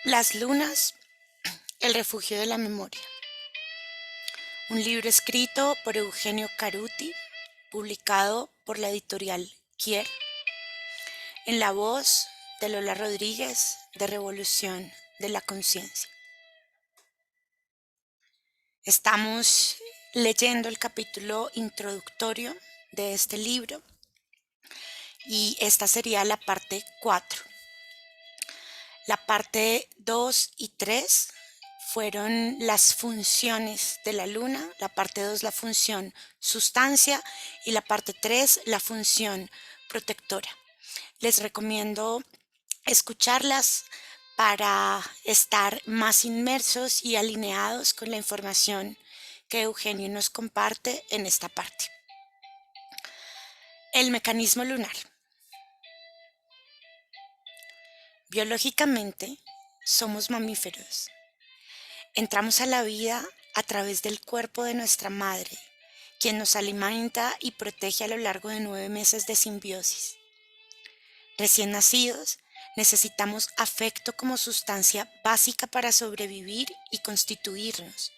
Las lunas, el refugio de la memoria. Un libro escrito por Eugenio Caruti, publicado por la editorial Kier, en la voz de Lola Rodríguez de Revolución de la Conciencia. Estamos leyendo el capítulo introductorio de este libro y esta sería la parte 4. La parte 2 y 3 fueron las funciones de la luna, la parte 2 la función sustancia y la parte 3 la función protectora. Les recomiendo escucharlas para estar más inmersos y alineados con la información que Eugenio nos comparte en esta parte. El mecanismo lunar. Biológicamente, somos mamíferos. Entramos a la vida a través del cuerpo de nuestra madre, quien nos alimenta y protege a lo largo de 9 meses de simbiosis. Recién nacidos, necesitamos afecto como sustancia básica para sobrevivir y constituirnos,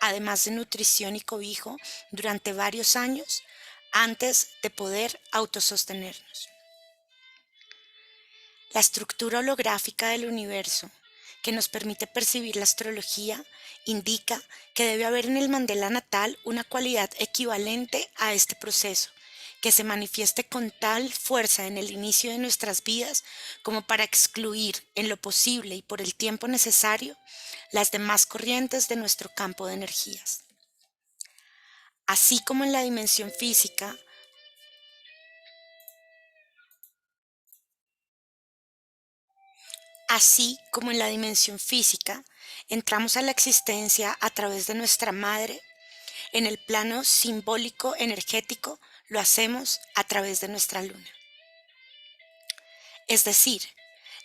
además de nutrición y cobijo durante varios años antes de poder autosostenernos. La estructura holográfica del universo, que nos permite percibir la astrología, indica que debe haber en el Mandela natal una cualidad equivalente a este proceso, que se manifieste con tal fuerza en el inicio de nuestras vidas como para excluir en lo posible y por el tiempo necesario las demás corrientes de nuestro campo de energías. Así como en la dimensión física, entramos a la existencia a través de nuestra madre. En el plano simbólico energético lo hacemos a través de nuestra luna. Es decir,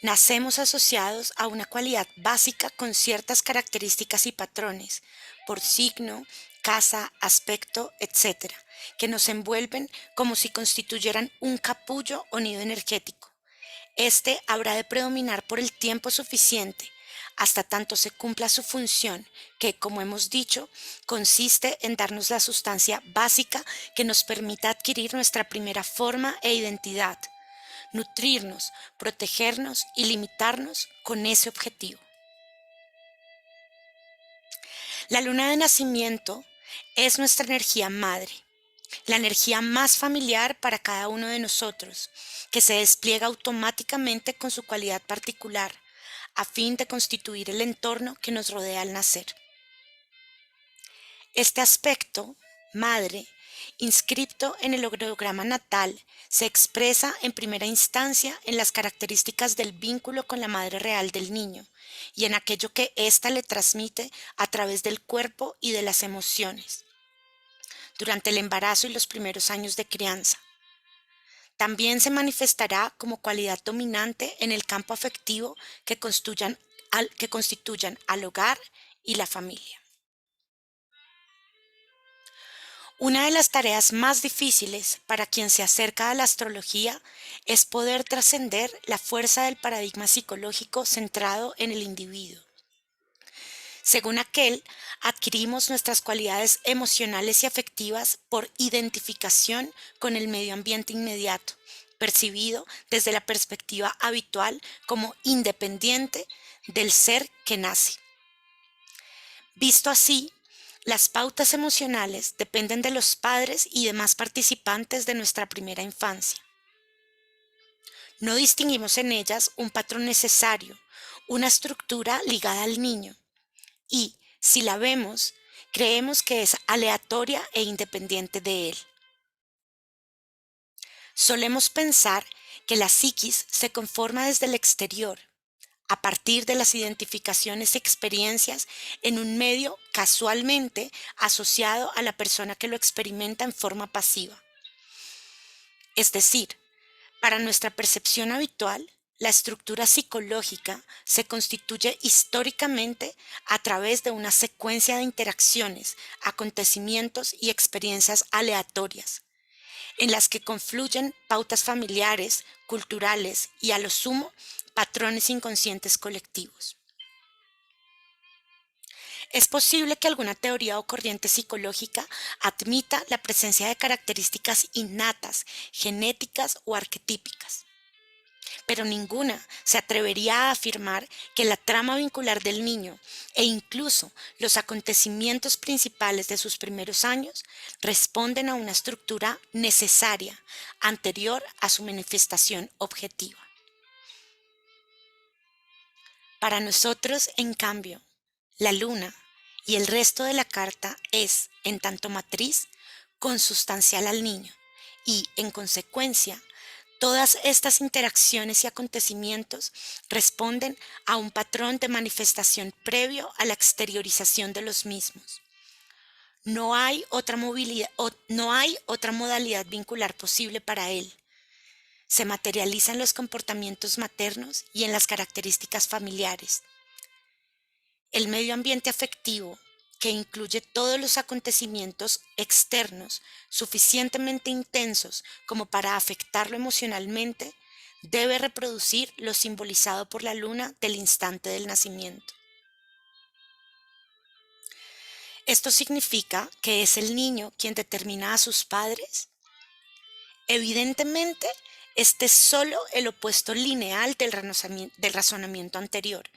nacemos asociados a una cualidad básica con ciertas características y patrones, por signo, casa, aspecto, etc., que nos envuelven como si constituyeran un capullo o nido energético. Este habrá de predominar por el tiempo suficiente, hasta tanto se cumpla su función, que, como hemos dicho, consiste en darnos la sustancia básica que nos permita adquirir nuestra primera forma e identidad, nutrirnos, protegernos y limitarnos con ese objetivo. La luna de nacimiento es nuestra energía madre, la energía más familiar para cada uno de nosotros, que se despliega automáticamente con su cualidad particular, a fin de constituir el entorno que nos rodea al nacer. Este aspecto, madre, inscripto en el holograma natal, se expresa en primera instancia en las características del vínculo con la madre real del niño y en aquello que ésta le transmite a través del cuerpo y de las emociones durante el embarazo y los primeros años de crianza. También se manifestará como cualidad dominante en el campo afectivo que constituyan al hogar y la familia. Una de las tareas más difíciles para quien se acerca a la astrología es poder trascender la fuerza del paradigma psicológico centrado en el individuo. Según aquel, adquirimos nuestras cualidades emocionales y afectivas por identificación con el medio ambiente inmediato, percibido desde la perspectiva habitual como independiente del ser que nace. Visto así, las pautas emocionales dependen de los padres y demás participantes de nuestra primera infancia. No distinguimos en ellas un patrón necesario, una estructura ligada al niño, y, si la vemos, creemos que es aleatoria e independiente de él. Solemos pensar que la psiquis se conforma desde el exterior, a partir de las identificaciones y experiencias en un medio casualmente asociado a la persona que lo experimenta en forma pasiva. Es decir, para nuestra percepción habitual, la estructura psicológica se constituye históricamente a través de una secuencia de interacciones, acontecimientos y experiencias aleatorias, en las que confluyen pautas familiares, culturales y, a lo sumo, patrones inconscientes colectivos. Es posible que alguna teoría o corriente psicológica admita la presencia de características innatas, genéticas o arquetípicas, pero ninguna se atrevería a afirmar que la trama vincular del niño e incluso los acontecimientos principales de sus primeros años responden a una estructura necesaria anterior a su manifestación objetiva. Para nosotros, en cambio, la luna y el resto de la carta es, en tanto matriz, consustancial al niño y, en consecuencia, todas estas interacciones y acontecimientos responden a un patrón de manifestación previo a la exteriorización de los mismos. No hay otra modalidad vincular posible para él. Se materializa en los comportamientos maternos y en las características familiares. El medio ambiente afectivo, que incluye todos los acontecimientos externos suficientemente intensos como para afectarlo emocionalmente, debe reproducir lo simbolizado por la luna del instante del nacimiento. ¿Esto significa que es el niño quien determina a sus padres? Evidentemente, este es solo el opuesto lineal del razonamiento anterior,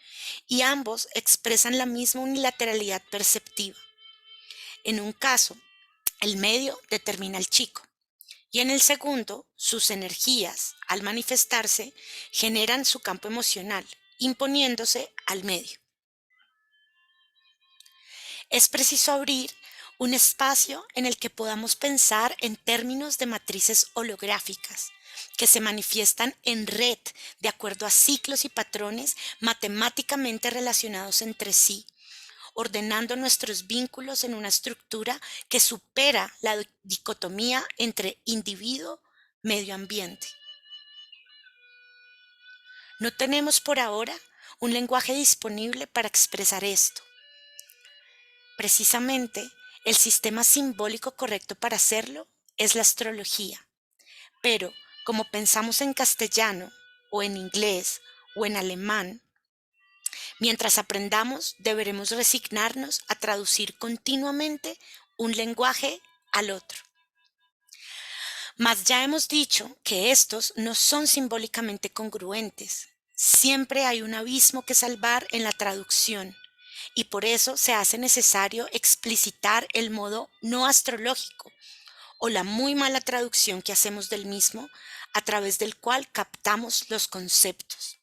y ambos expresan la misma unilateralidad perceptiva. En un caso, el medio determina al chico, y en el segundo, sus energías, al manifestarse, generan su campo emocional, imponiéndose al medio. Es preciso abrir un espacio en el que podamos pensar en términos de matrices holográficas, que se manifiestan en red de acuerdo a ciclos y patrones matemáticamente relacionados entre sí, ordenando nuestros vínculos en una estructura que supera la dicotomía entre individuo-medio ambiente. No tenemos por ahora un lenguaje disponible para expresar esto. Precisamente, el sistema simbólico correcto para hacerlo es la astrología, pero como pensamos en castellano o en inglés o en alemán, mientras aprendamos deberemos resignarnos a traducir continuamente un lenguaje al otro. Mas ya hemos dicho que estos no son simbólicamente congruentes. Siempre hay un abismo que salvar en la traducción y por eso se hace necesario explicitar el modo no astrológico o la muy mala traducción que hacemos del mismo a través del cual captamos los conceptos.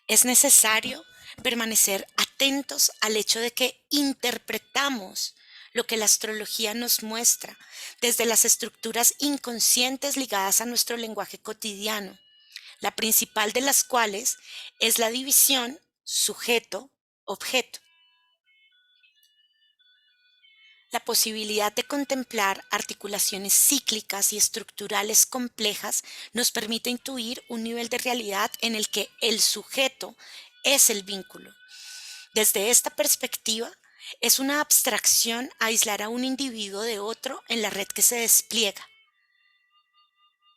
Es necesario permanecer atentos al hecho de que interpretamos lo que la astrología nos muestra desde las estructuras inconscientes ligadas a nuestro lenguaje cotidiano, la principal de las cuales es la división sujeto-objeto. La posibilidad de contemplar articulaciones cíclicas y estructurales complejas nos permite intuir un nivel de realidad en el que el sujeto es el vínculo. Desde esta perspectiva, es una abstracción aislar a un individuo de otro en la red que se despliega.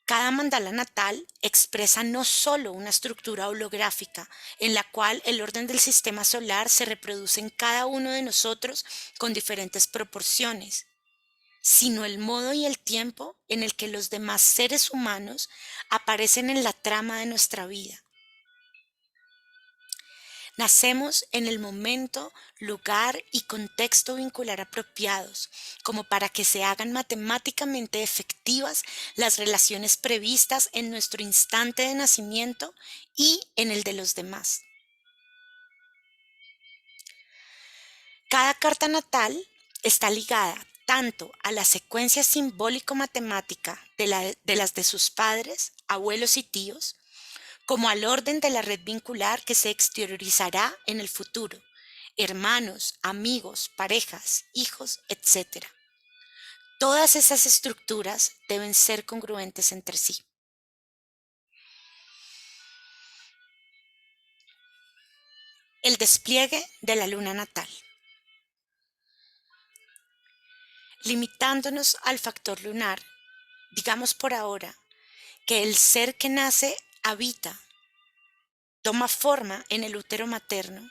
Cada mandala natal expresa no solo una estructura holográfica en la cual el orden del sistema solar se reproduce en cada uno de nosotros con diferentes proporciones, sino el modo y el tiempo en el que los demás seres humanos aparecen en la trama de nuestra vida. Nacemos en el momento, lugar y contexto vincular apropiados, como para que se hagan matemáticamente efectivas las relaciones previstas en nuestro instante de nacimiento y en el de los demás. Cada carta natal está ligada tanto a la secuencia simbólico-matemática de las de sus padres, abuelos y tíos, como al orden de la red vincular que se exteriorizará en el futuro, hermanos, amigos, parejas, hijos, etc. Todas esas estructuras deben ser congruentes entre sí. El despliegue de la luna natal. Limitándonos al factor lunar, digamos por ahora que el ser que nace habita, toma forma en el útero materno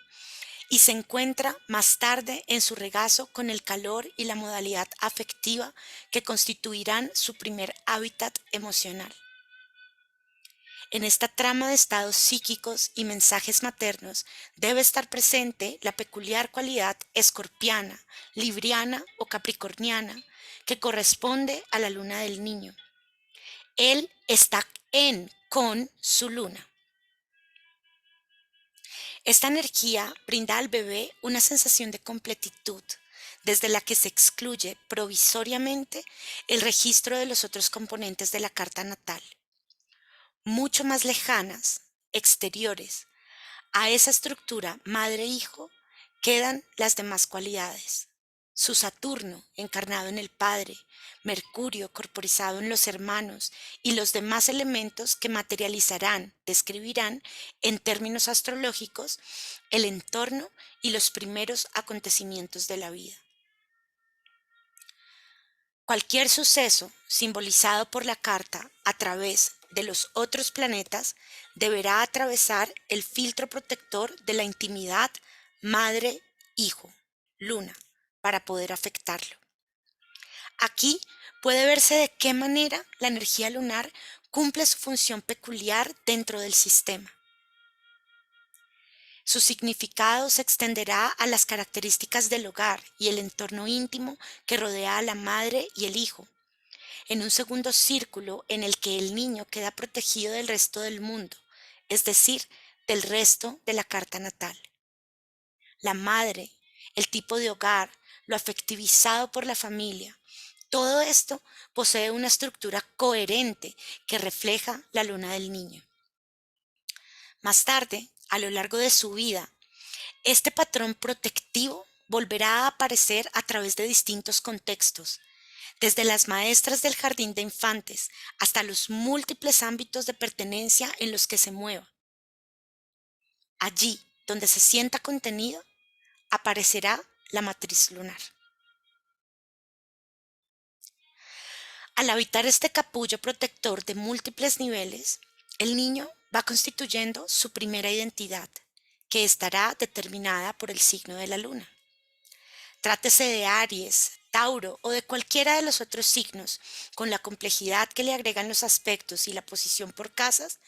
y se encuentra más tarde en su regazo con el calor y la modalidad afectiva que constituirán su primer hábitat emocional. En esta trama de estados psíquicos y mensajes maternos debe estar presente la peculiar cualidad escorpiana, libriana o capricorniana que corresponde a la luna del niño. Él está con su luna. Esta energía brinda al bebé una sensación de completitud, desde la que se excluye provisoriamente el registro de los otros componentes de la carta natal, mucho más lejanas, exteriores, a esa estructura madre-hijo quedan las demás cualidades. Su Saturno, encarnado en el Padre, Mercurio, corporizado en los hermanos, y los demás elementos que materializarán, describirán, en términos astrológicos, el entorno y los primeros acontecimientos de la vida. Cualquier suceso simbolizado por la carta a través de los otros planetas deberá atravesar el filtro protector de la intimidad madre-hijo, luna, para poder afectarlo. Aquí puede verse de qué manera la energía lunar cumple su función peculiar dentro del sistema. Su significado se extenderá a las características del hogar y el entorno íntimo que rodea a la madre y el hijo, en un segundo círculo en el que el niño queda protegido del resto del mundo, es decir, del resto de la carta natal. La madre, el tipo de hogar, lo afectivizado por la familia, todo esto posee una estructura coherente que refleja la luna del niño. Más tarde, a lo largo de su vida, este patrón protectivo volverá a aparecer a través de distintos contextos, desde las maestras del jardín de infantes hasta los múltiples ámbitos de pertenencia en los que se mueva. Allí donde se sienta contenido, aparecerá la matriz lunar. Al habitar este capullo protector de múltiples niveles, el niño va constituyendo su primera identidad, que estará determinada por el signo de la luna. Trátese de Aries, Tauro o de cualquiera de los otros signos, con la complejidad que le agregan los aspectos y la posición por casas,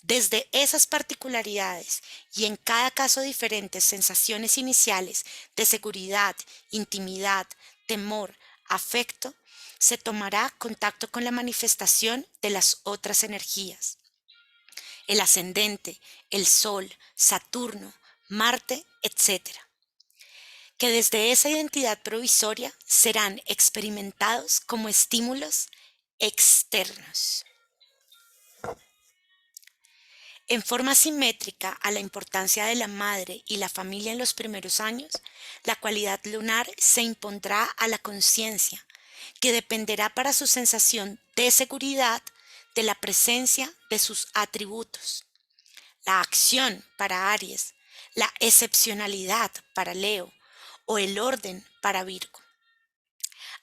desde esas particularidades y en cada caso diferentes sensaciones iniciales de seguridad, intimidad, temor, afecto, se tomará contacto con la manifestación de las otras energías. El ascendente, el Sol, Saturno, Marte, etc., que desde esa identidad provisoria serán experimentados como estímulos externos. En forma simétrica a la importancia de la madre y la familia en los primeros años, la cualidad lunar se impondrá a la conciencia, que dependerá para su sensación de seguridad de la presencia de sus atributos. La acción para Aries, la excepcionalidad para Leo o el orden para Virgo.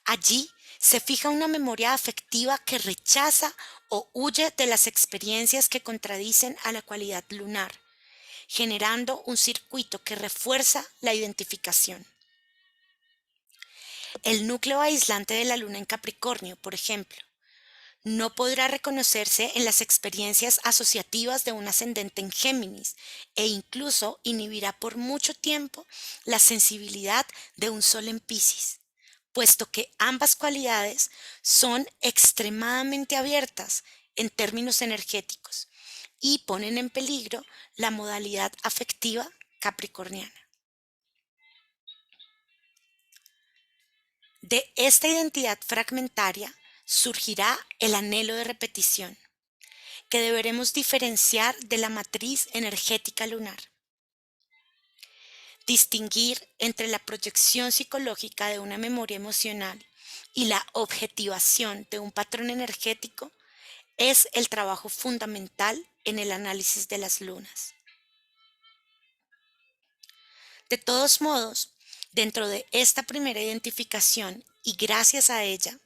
Allí se fija una memoria afectiva que rechaza o huye de las experiencias que contradicen a la cualidad lunar, generando un circuito que refuerza la identificación. El núcleo aislante de la luna en Capricornio, por ejemplo, no podrá reconocerse en las experiencias asociativas de un ascendente en Géminis e incluso inhibirá por mucho tiempo la sensibilidad de un sol en Piscis, puesto que ambas cualidades son extremadamente abiertas en términos energéticos y ponen en peligro la modalidad afectiva capricorniana. De esta identidad fragmentaria surgirá el anhelo de repetición, que deberemos diferenciar de la matriz energética lunar. Distinguir entre la proyección psicológica de una memoria emocional y la objetivación de un patrón energético es el trabajo fundamental en el análisis de las lunas. De todos modos, dentro de esta primera identificación y gracias a ella,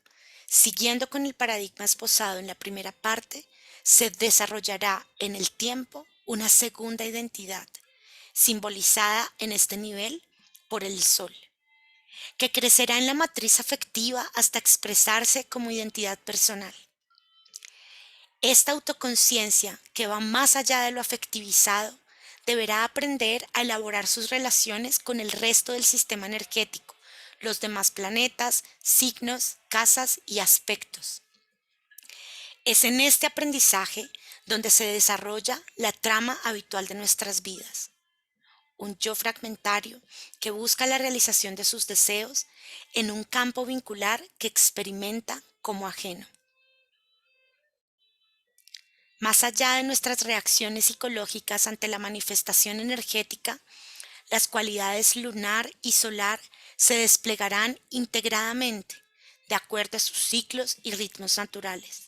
siguiendo con el paradigma esbozado en la primera parte, se desarrollará en el tiempo una segunda identidad, simbolizada en este nivel por el Sol, que crecerá en la matriz afectiva hasta expresarse como identidad personal. Esta autoconciencia, que va más allá de lo afectivizado, deberá aprender a elaborar sus relaciones con el resto del sistema energético, los demás planetas, signos, casas y aspectos. Es en este aprendizaje donde se desarrolla la trama habitual de nuestras vidas. Un yo fragmentario que busca la realización de sus deseos en un campo vincular que experimenta como ajeno. Más allá de nuestras reacciones psicológicas ante la manifestación energética, las cualidades lunar y solar se desplegarán integradamente, de acuerdo a sus ciclos y ritmos naturales.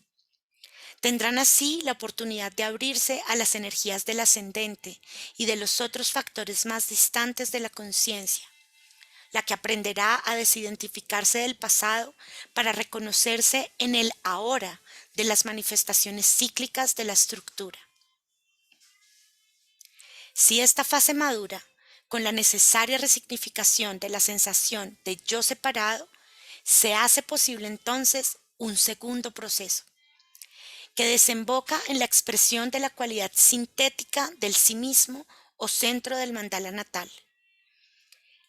Tendrán así la oportunidad de abrirse a las energías del ascendente y de los otros factores más distantes de la conciencia, la que aprenderá a desidentificarse del pasado para reconocerse en el ahora de las manifestaciones cíclicas de la estructura. Si esta fase madura, con la necesaria resignificación de la sensación de yo separado, se hace posible entonces un segundo proceso, que desemboca en la expresión de la cualidad sintética del sí mismo o centro del mandala natal.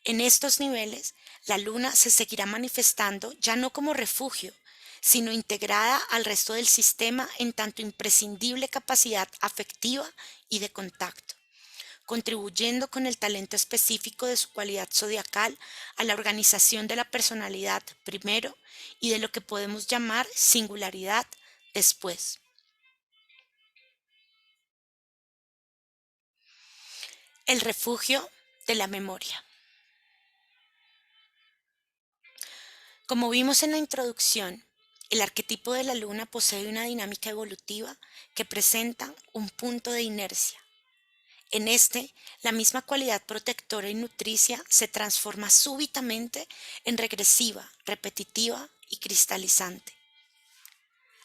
En estos niveles, la luna se seguirá manifestando ya no como refugio, sino integrada al resto del sistema en tanto imprescindible capacidad afectiva y de contacto, contribuyendo con el talento específico de su cualidad zodiacal a la organización de la personalidad primero y de lo que podemos llamar singularidad después. El refugio de la memoria. Como vimos en la introducción, el arquetipo de la luna posee una dinámica evolutiva que presenta un punto de inercia. En este, la misma cualidad protectora y nutricia se transforma súbitamente en regresiva, repetitiva y cristalizante.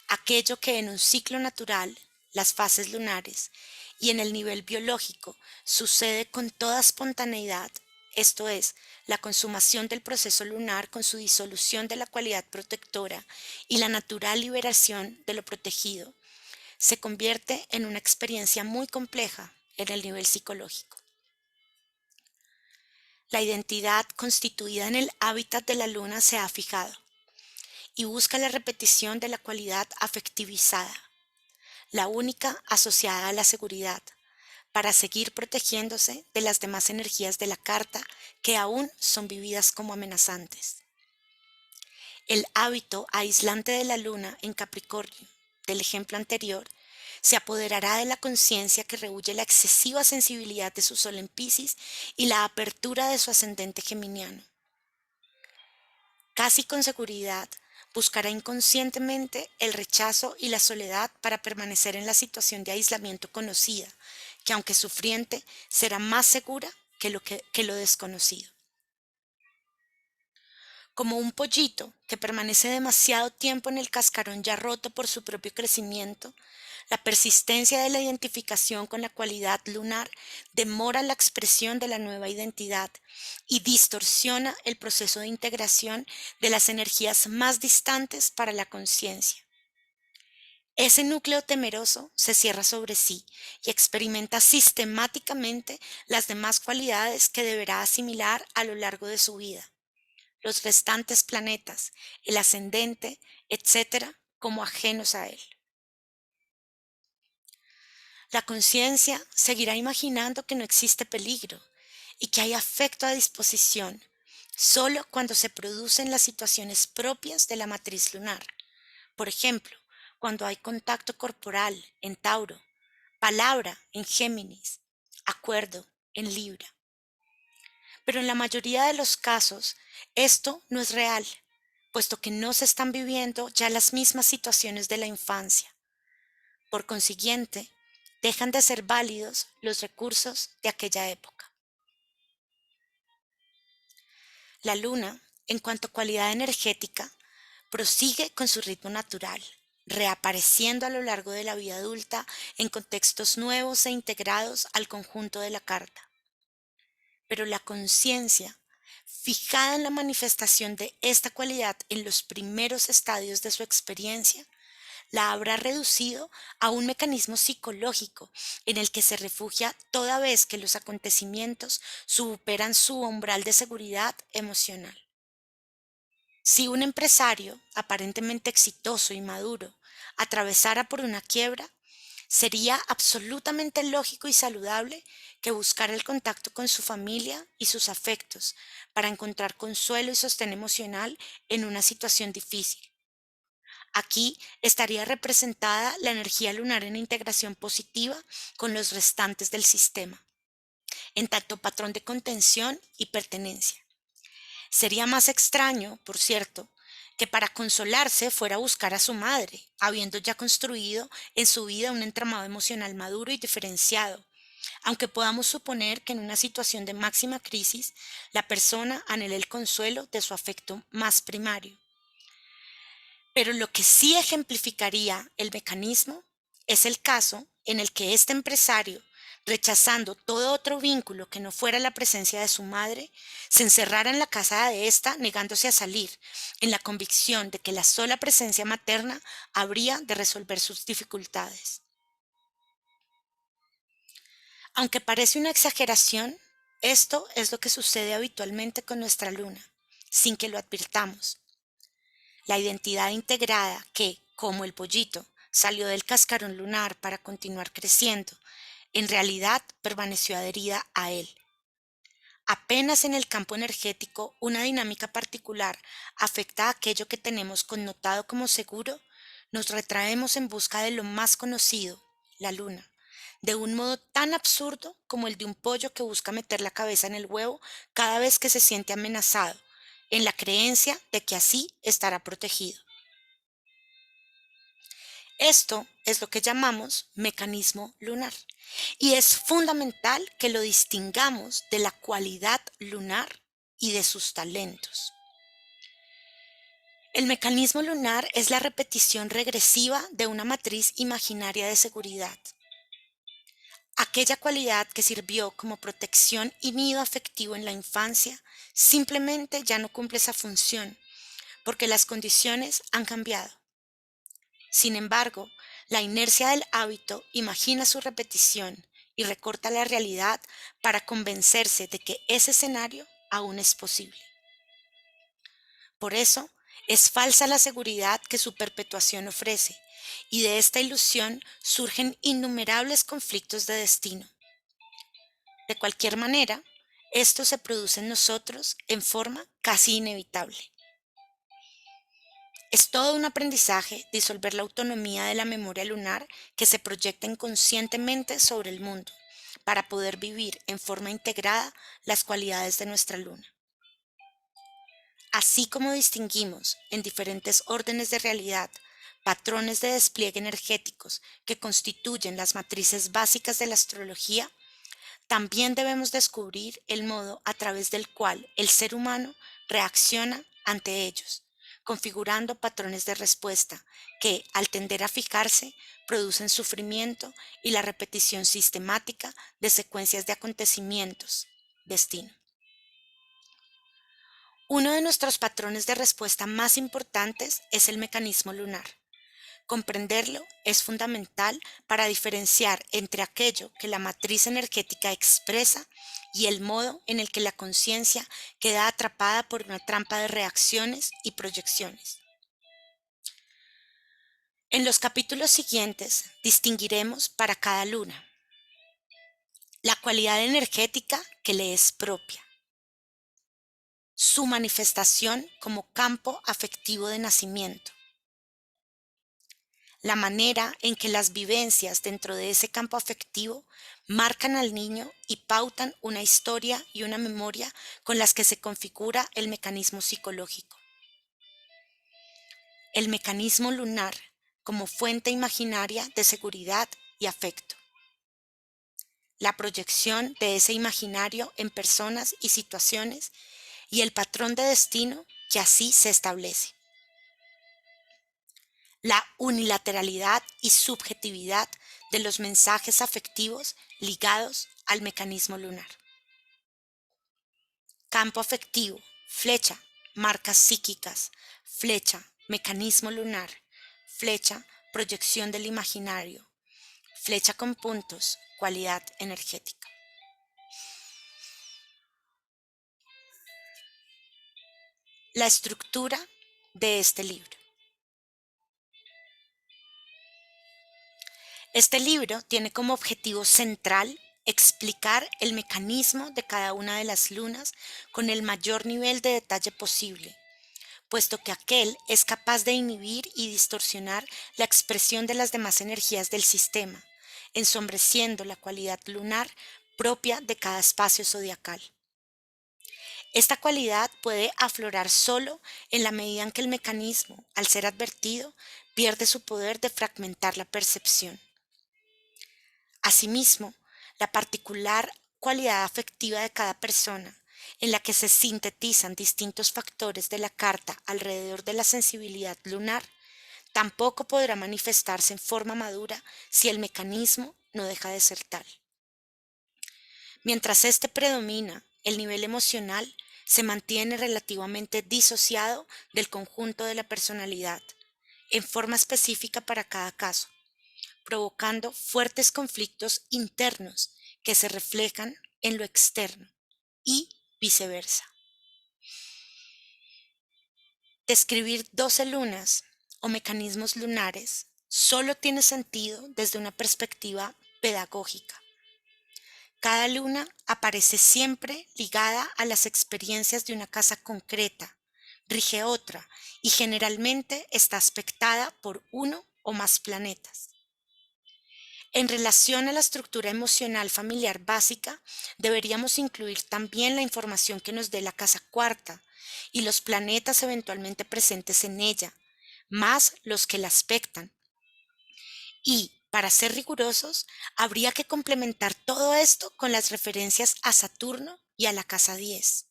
Aquello que en un ciclo natural, las fases lunares, y en el nivel biológico sucede con toda espontaneidad, esto es, la consumación del proceso lunar con su disolución de la cualidad protectora y la natural liberación de lo protegido, se convierte en una experiencia muy compleja en el nivel psicológico. La identidad constituida en el hábitat de la luna se ha fijado y busca la repetición de la cualidad afectivizada, la única asociada a la seguridad, para seguir protegiéndose de las demás energías de la carta que aún son vividas como amenazantes. El hábito aislante de la luna en Capricornio, del ejemplo anterior, se apoderará de la conciencia que rehúye la excesiva sensibilidad de su sol en Piscis y la apertura de su ascendente geminiano. Casi con seguridad, buscará inconscientemente el rechazo y la soledad para permanecer en la situación de aislamiento conocida, que aunque sufriente, será más segura que lo desconocido. Como un pollito que permanece demasiado tiempo en el cascarón ya roto por su propio crecimiento, la persistencia de la identificación con la cualidad lunar demora la expresión de la nueva identidad y distorsiona el proceso de integración de las energías más distantes para la conciencia. Ese núcleo temeroso se cierra sobre sí y experimenta sistemáticamente las demás cualidades que deberá asimilar a lo largo de su vida, los restantes planetas, el ascendente, etcétera, como ajenos a él. La conciencia seguirá imaginando que no existe peligro y que hay afecto a disposición, solo cuando se producen las situaciones propias de la matriz lunar. Por ejemplo, cuando hay contacto corporal en Tauro, palabra en Géminis, acuerdo en Libra. Pero en la mayoría de los casos, esto no es real, puesto que no se están viviendo ya las mismas situaciones de la infancia. Por consiguiente, dejan de ser válidos los recursos de aquella época. La luna, en cuanto a cualidad energética, prosigue con su ritmo natural, reapareciendo a lo largo de la vida adulta en contextos nuevos e integrados al conjunto de la carta. pero la conciencia, fijada en la manifestación de esta cualidad en los primeros estadios de su experiencia, la habrá reducido a un mecanismo psicológico en el que se refugia toda vez que los acontecimientos superan su umbral de seguridad emocional. Si un empresario aparentemente exitoso y maduro atravesara por una quiebra, sería absolutamente lógico y saludable que buscara el contacto con su familia y sus afectos para encontrar consuelo y sostén emocional en una situación difícil. Aquí estaría representada la energía lunar en integración positiva con los restantes del sistema, en tanto patrón de contención y pertenencia. Sería más extraño, por cierto, que para consolarse fuera a buscar a su madre, habiendo ya construido en su vida un entramado emocional maduro y diferenciado, aunque podamos suponer que en una situación de máxima crisis, la persona anhela el consuelo de su afecto más primario. Pero lo que sí ejemplificaría el mecanismo es el caso en el que este empresario, rechazando todo otro vínculo que no fuera la presencia de su madre, se encerrara en la casa de ésta negándose a salir, en la convicción de que la sola presencia materna habría de resolver sus dificultades. Aunque parece una exageración, esto es lo que sucede habitualmente con nuestra luna, sin que lo advirtamos. La identidad integrada que, como el pollito, salió del cascarón lunar para continuar creciendo, en realidad permaneció adherida a él. Apenas en el campo energético una dinámica particular afecta a aquello que tenemos connotado como seguro, nos retraemos en busca de lo más conocido, la luna, de un modo tan absurdo como el de un pollo que busca meter la cabeza en el huevo cada vez que se siente amenazado, en la creencia de que así estará protegido. Esto es lo que llamamos mecanismo lunar y es fundamental que lo distingamos de la cualidad lunar y de sus talentos. El mecanismo lunar es la repetición regresiva de una matriz imaginaria de seguridad. Aquella cualidad que sirvió como protección y nido afectivo en la infancia simplemente ya no cumple esa función porque las condiciones han cambiado. Sin embargo, la inercia del hábito imagina su repetición y recorta la realidad para convencerse de que ese escenario aún es posible. Por eso, es falsa la seguridad que su perpetuación ofrece, y de esta ilusión surgen innumerables conflictos de destino. De cualquier manera, esto se produce en nosotros en forma casi inevitable. Es todo un aprendizaje disolver la autonomía de la memoria lunar que se proyecta inconscientemente sobre el mundo para poder vivir en forma integrada las cualidades de nuestra luna. Así como distinguimos en diferentes órdenes de realidad patrones de despliegue energéticos que constituyen las matrices básicas de la astrología, también debemos descubrir el modo a través del cual el ser humano reacciona ante ellos, configurando patrones de respuesta que, al tender a fijarse, producen sufrimiento y la repetición sistemática de secuencias de acontecimientos, destino. Uno de nuestros patrones de respuesta más importantes es el mecanismo lunar. Comprenderlo es fundamental para diferenciar entre aquello que la matriz energética expresa y el modo en el que la conciencia queda atrapada por una trampa de reacciones y proyecciones. En los capítulos siguientes distinguiremos para cada luna la cualidad energética que le es propia, su manifestación como campo afectivo de nacimiento, la manera en que las vivencias dentro de ese campo afectivo marcan al niño y pautan una historia y una memoria con las que se configura el mecanismo psicológico. El mecanismo lunar como fuente imaginaria de seguridad y afecto. La proyección de ese imaginario en personas y situaciones y el patrón de destino que así se establece. La unilateralidad y subjetividad de los mensajes afectivos ligados al mecanismo lunar. Campo afectivo, flecha, marcas psíquicas, flecha, mecanismo lunar, flecha, proyección del imaginario, flecha con puntos, cualidad energética. La estructura de este libro. Este libro tiene como objetivo central explicar el mecanismo de cada una de las lunas con el mayor nivel de detalle posible, puesto que aquel es capaz de inhibir y distorsionar la expresión de las demás energías del sistema, ensombreciendo la cualidad lunar propia de cada espacio zodiacal. Esta cualidad puede aflorar solo en la medida en que el mecanismo, al ser advertido, pierde su poder de fragmentar la percepción. Asimismo, la particular cualidad afectiva de cada persona, en la que se sintetizan distintos factores de la carta alrededor de la sensibilidad lunar, tampoco podrá manifestarse en forma madura si el mecanismo no deja de ser tal. Mientras este predomina, el nivel emocional se mantiene relativamente disociado del conjunto de la personalidad, en forma específica para cada caso, provocando fuertes conflictos internos que se reflejan en lo externo y viceversa. Describir 12 lunas o mecanismos lunares solo tiene sentido desde una perspectiva pedagógica. Cada luna aparece siempre ligada a las experiencias de una casa concreta, rige otra y generalmente está aspectada por uno o más planetas. En relación a la estructura emocional familiar básica, deberíamos incluir también la información que nos dé la casa cuarta y los planetas eventualmente presentes en ella, más los que la aspectan. Y, para ser rigurosos, habría que complementar todo esto con las referencias a Saturno y a la casa 10.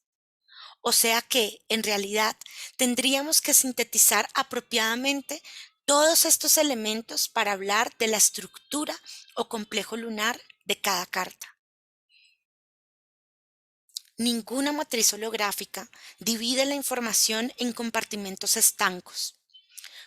O sea que, en realidad, tendríamos que sintetizar apropiadamente todos estos elementos para hablar de la estructura o complejo lunar de cada carta. Ninguna matriz holográfica divide la información en compartimentos estancos.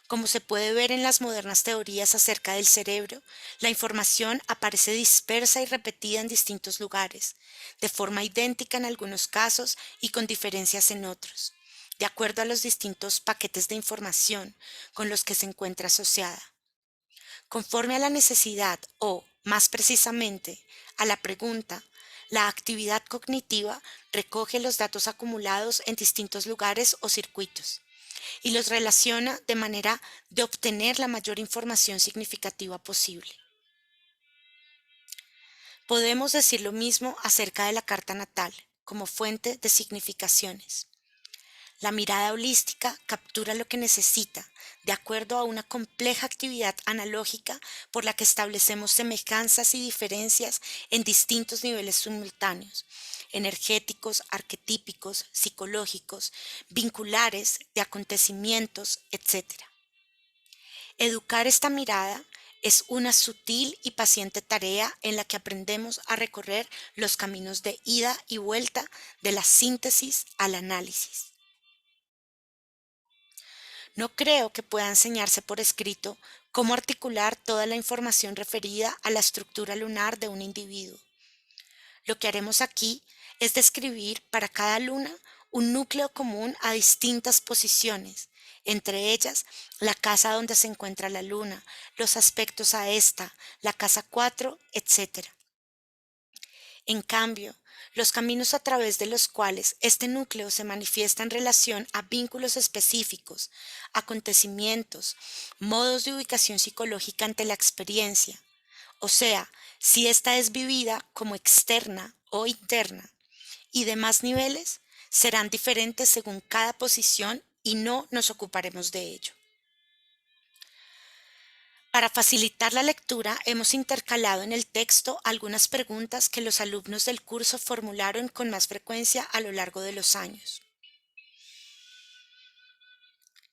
Como se puede ver en las modernas teorías acerca del cerebro, la información aparece dispersa y repetida en distintos lugares, de forma idéntica en algunos casos y con diferencias en otros, de acuerdo a los distintos paquetes de información con los que se encuentra asociada. Conforme a la necesidad o, más precisamente, a la pregunta, la actividad cognitiva recoge los datos acumulados en distintos lugares o circuitos y los relaciona de manera de obtener la mayor información significativa posible. Podemos decir lo mismo acerca de la carta natal, como fuente de significaciones. La mirada holística captura lo que necesita, de acuerdo a una compleja actividad analógica por la que establecemos semejanzas y diferencias en distintos niveles simultáneos, energéticos, arquetípicos, psicológicos, vinculares, de acontecimientos, etc. Educar esta mirada es una sutil y paciente tarea en la que aprendemos a recorrer los caminos de ida y vuelta de la síntesis al análisis. No creo que pueda enseñarse por escrito cómo articular toda la información referida a la estructura lunar de un individuo. Lo que haremos aquí es describir para cada luna un núcleo común a distintas posiciones, entre ellas la casa donde se encuentra la luna, los aspectos a esta, la casa 4, etc. En cambio, los caminos a través de los cuales este núcleo se manifiesta en relación a vínculos específicos, acontecimientos, modos de ubicación psicológica ante la experiencia, o sea, si ésta es vivida como externa o interna, y demás niveles, serán diferentes según cada posición y no nos ocuparemos de ello. Para facilitar la lectura, hemos intercalado en el texto algunas preguntas que los alumnos del curso formularon con más frecuencia a lo largo de los años.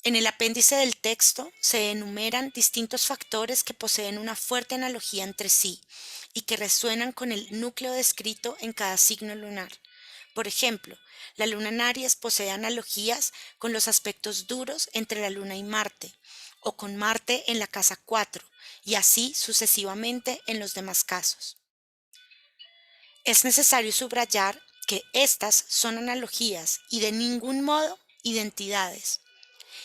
En el apéndice del texto se enumeran distintos factores que poseen una fuerte analogía entre sí y que resuenan con el núcleo descrito en cada signo lunar. Por ejemplo, La luna en Aries posee analogías con los aspectos duros entre la luna y Marte, o con Marte en la casa 4, y así sucesivamente en los demás casos. Es necesario subrayar que estas son analogías y de ningún modo identidades,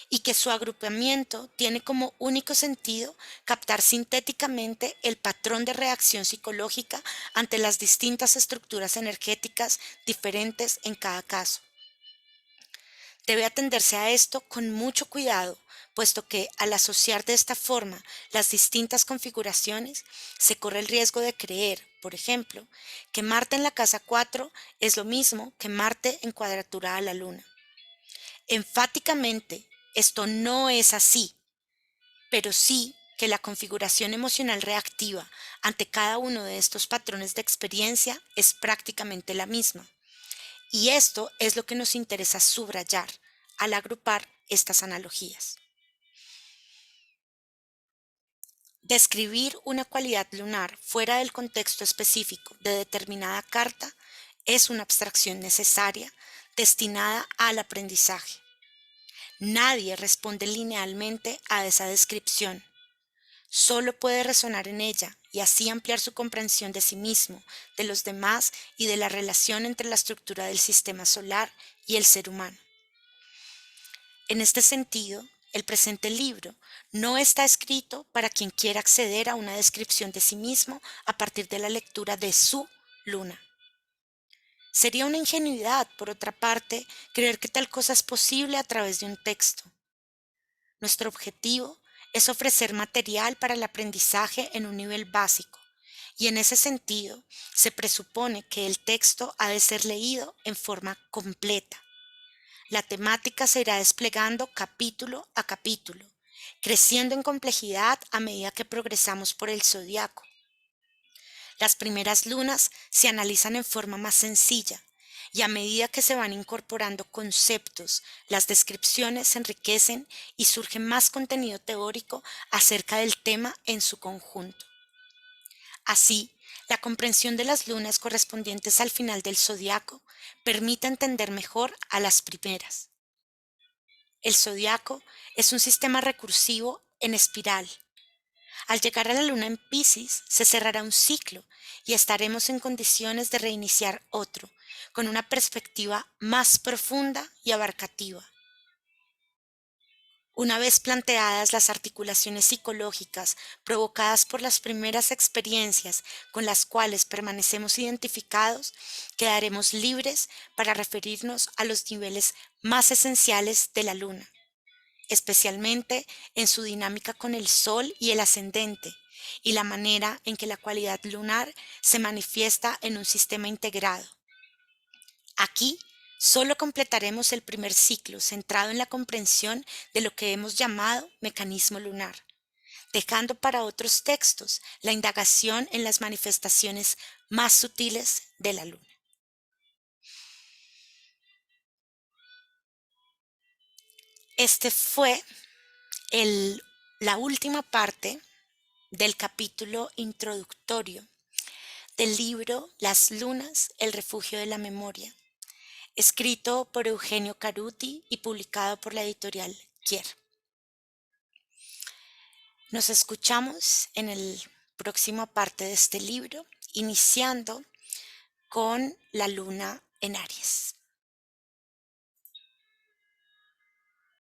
y que su agrupamiento tiene como único sentido captar sintéticamente el patrón de reacción psicológica ante las distintas estructuras energéticas diferentes en cada caso. Debe atenderse a esto con mucho cuidado, puesto que al asociar de esta forma las distintas configuraciones, se corre el riesgo de creer, por ejemplo, que Marte en la casa 4 es lo mismo que Marte en cuadratura a la Luna. Enfáticamente, esto no es así, pero sí que la configuración emocional reactiva ante cada uno de estos patrones de experiencia es prácticamente la misma. Y esto es lo que nos interesa subrayar al agrupar estas analogías. Describir una cualidad lunar fuera del contexto específico de determinada carta es una abstracción necesaria destinada al aprendizaje. Nadie responde linealmente a esa descripción. Solo puede resonar en ella y así ampliar su comprensión de sí mismo, de los demás y de la relación entre la estructura del sistema solar y el ser humano. En este sentido, el presente libro no está escrito para quien quiera acceder a una descripción de sí mismo a partir de la lectura de su luna. Sería una ingenuidad, por otra parte, creer que tal cosa es posible a través de un texto. Nuestro objetivo es ofrecer material para el aprendizaje en un nivel básico, y en ese sentido se presupone que el texto ha de ser leído en forma completa. La temática se irá desplegando capítulo a capítulo, creciendo en complejidad a medida que progresamos por el zodiaco. Las primeras lunas se analizan en forma más sencilla y a medida que se van incorporando conceptos, las descripciones se enriquecen y surge más contenido teórico acerca del tema en su conjunto. Así, la comprensión de las lunas correspondientes al final del zodiaco permite entender mejor a las primeras. El zodiaco es un sistema recursivo en espiral. Al llegar a la luna en Piscis, se cerrará un ciclo y estaremos en condiciones de reiniciar otro, con una perspectiva más profunda y abarcativa. Una vez planteadas las articulaciones psicológicas provocadas por las primeras experiencias con las cuales permanecemos identificados, quedaremos libres para referirnos a los niveles más esenciales de la luna, especialmente en su dinámica con el Sol y el ascendente, y la manera en que la cualidad lunar se manifiesta en un sistema integrado. Aquí solo completaremos el primer ciclo centrado en la comprensión de lo que hemos llamado mecanismo lunar, dejando para otros textos la indagación en las manifestaciones más sutiles de la luna. Este fue la última parte del capítulo introductorio del libro Las lunas, el refugio de la memoria, escrito por Eugenio Caruti y publicado por la editorial Kier. Nos escuchamos en el próxima parte de este libro, iniciando con la luna en Aries.